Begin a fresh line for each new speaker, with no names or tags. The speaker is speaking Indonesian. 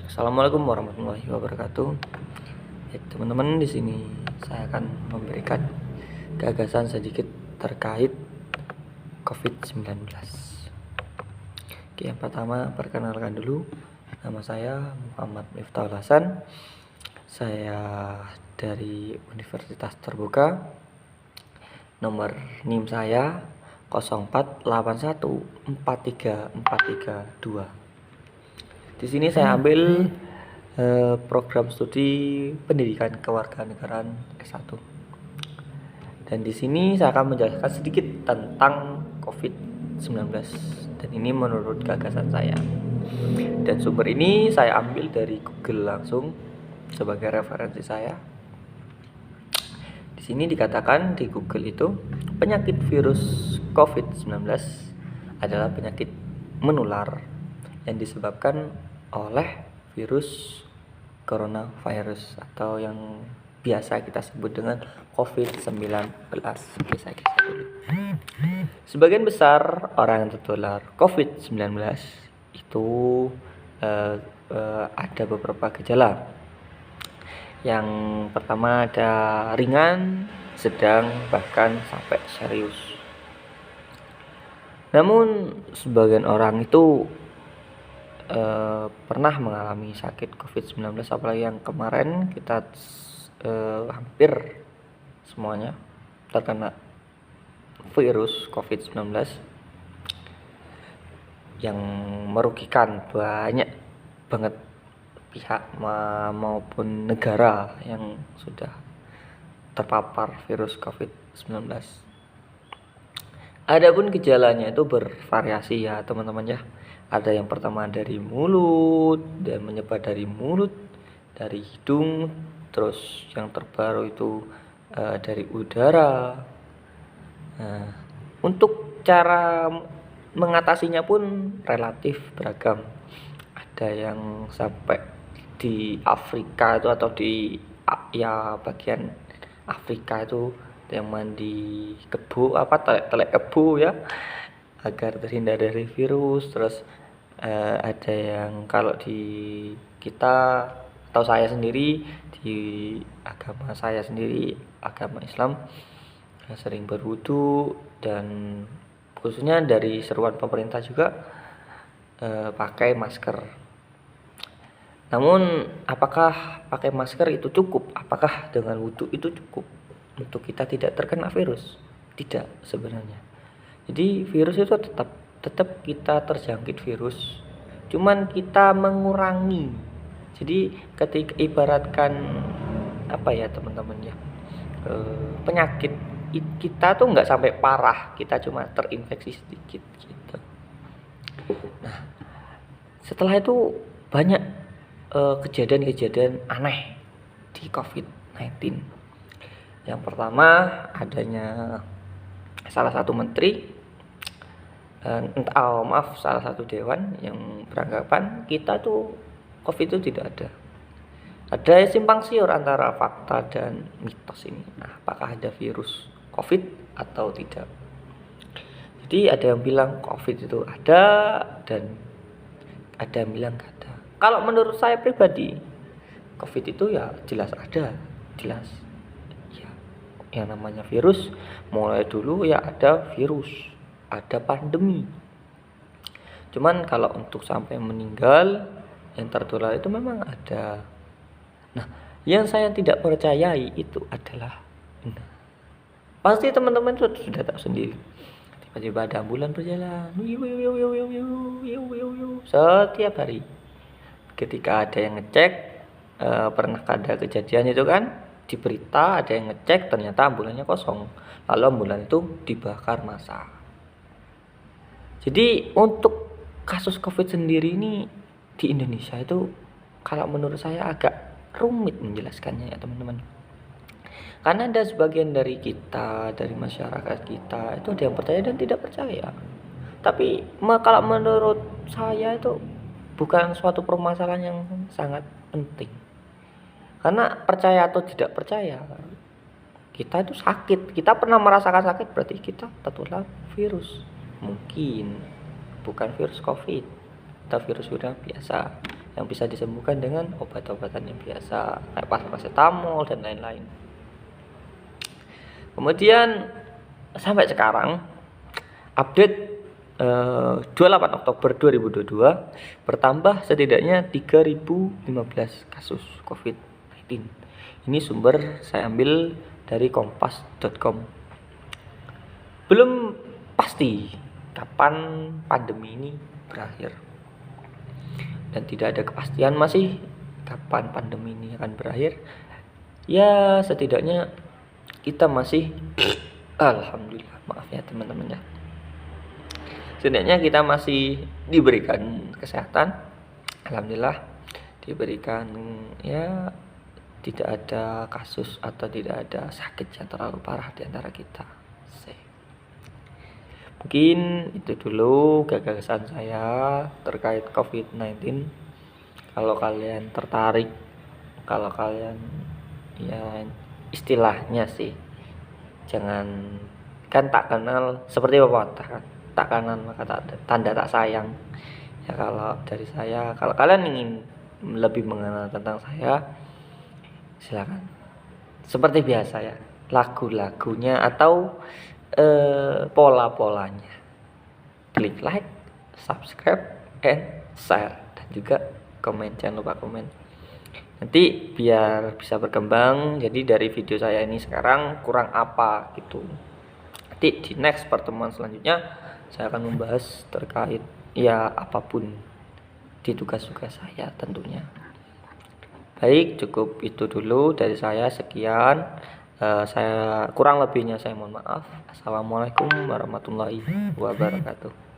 Assalamualaikum warahmatullahi wabarakatuh. Ya, teman-teman, di sini saya akan memberikan gagasan sedikit terkait COVID-19. Oke, yang pertama perkenalkan dulu, nama saya Muhammad Miftahul Hasan. Saya dari Universitas Terbuka. Nomor NIM saya 0481434332. Di sini saya ambil program studi Pendidikan Kewarganegaraan S1. Dan di sini saya akan menjelaskan sedikit tentang COVID-19. Dan ini menurut gagasan saya. Dan sumber ini saya ambil dari Google langsung sebagai referensi saya. Di sini dikatakan di Google itu penyakit virus COVID-19 adalah penyakit menular yang disebabkan oleh virus coronavirus atau yang biasa kita sebut dengan COVID-19. Sebagian besar orang yang tertular COVID-19 itu ada beberapa gejala. Yang pertama ada ringan, sedang, bahkan sampai serius. Namun sebagian orang itu pernah mengalami sakit COVID-19, apalagi yang kemarin kita hampir semuanya terkena virus COVID-19 yang merugikan banyak banget pihak maupun negara yang sudah terpapar virus COVID-19. Adapun gejalanya itu bervariasi ya teman-teman ya. Ada yang pertama dari mulut dan menyebar dari mulut, dari hidung, terus yang terbaru itu dari udara. Nah, untuk cara mengatasinya pun relatif beragam. Ada yang sampai di Afrika itu atau di bagian Afrika itu yang mandi kebu telek kebu ya agar terhindar dari virus. Terus ada yang kalau di kita atau saya sendiri di agama saya sendiri, agama Islam, sering berwudu dan khususnya dari seruan pemerintah juga pakai masker. Namun apakah pakai masker itu cukup? Apakah dengan wudu itu cukup untuk kita tidak terkena virus? Tidak sebenarnya. Jadi virus itu tetap kita terjangkit virus, cuman kita mengurangi. Jadi ketika ibaratkan apa ya teman-teman ya, penyakit kita tuh nggak sampai parah, kita cuma terinfeksi sedikit gitu. Nah, setelah itu banyak kejadian-kejadian aneh di COVID-19. Yang pertama adanya salah satu menteri salah satu dewan yang beranggapan kita tuh COVID itu tidak ada. Ada simpang siur antara fakta dan mitos ini. Nah, apakah ada virus COVID atau tidak? Jadi ada yang bilang COVID itu ada dan ada yang bilang nggak ada. Kalau menurut saya pribadi, COVID itu ya jelas ada, jelas. Ya, yang namanya virus mulai dulu ya ada virus. Ada pandemi. Cuman kalau untuk sampai meninggal yang tertular itu memang ada. Nah, yang saya tidak percayai itu adalah pasti teman-teman sudah tahu sendiri. Tiba-tiba ada ambulan berjalan setiap hari. Ketika ada yang ngecek, pernah ada kejadian itu kan di berita, ada yang ngecek ternyata ambulannya kosong. Lalu ambulan itu dibakar massa. Jadi untuk kasus COVID sendiri ini di Indonesia itu kalau menurut saya agak rumit menjelaskannya ya teman-teman. Karena ada sebagian dari kita, dari masyarakat kita itu ada yang percaya dan tidak percaya. Tapi kalau menurut saya itu bukan suatu permasalahan yang sangat penting. Karena percaya atau tidak percaya, kita itu sakit. Kita pernah merasakan sakit berarti kita tertular virus. Mungkin bukan virus COVID atau virus udara biasa, yang bisa disembuhkan dengan obat-obatan yang biasa kayak paracetamol dan lain-lain. Kemudian sampai sekarang update 28 Oktober 2022 bertambah setidaknya 3015 kasus COVID-19. Ini sumber saya ambil dari kompas.com. Belum pasti kapan pandemi ini berakhir. Dan tidak ada kepastian masih kapan pandemi ini akan berakhir. Ya, setidaknya kita masih alhamdulillah, maaf ya teman-teman ya. Setidaknya kita masih diberikan kesehatan, alhamdulillah, diberikan ya tidak ada kasus atau tidak ada sakit yang terlalu parah di antara kita. Mungkin itu dulu gagasan saya terkait COVID-19. Kalau kalian tertarik, kalau kalian ya istilahnya sih, jangan, kan tak kenal seperti pepatah kan, tak kenal maka tanda tak sayang. Ya kalau dari saya, kalau kalian ingin lebih mengenal tentang saya, silakan. Seperti biasa ya, lagu-lagunya atau pola-polanya. Klik like, subscribe, and share, dan juga komen, jangan lupa komen. Nanti biar bisa berkembang. Jadi dari video saya ini sekarang kurang apa gitu. Nanti di next pertemuan selanjutnya saya akan membahas terkait ya apapun di tugas-tugas saya tentunya. Baik, cukup itu dulu dari saya, sekian. Saya kurang lebihnya saya mohon maaf. Assalamualaikum warahmatullahi wabarakatuh.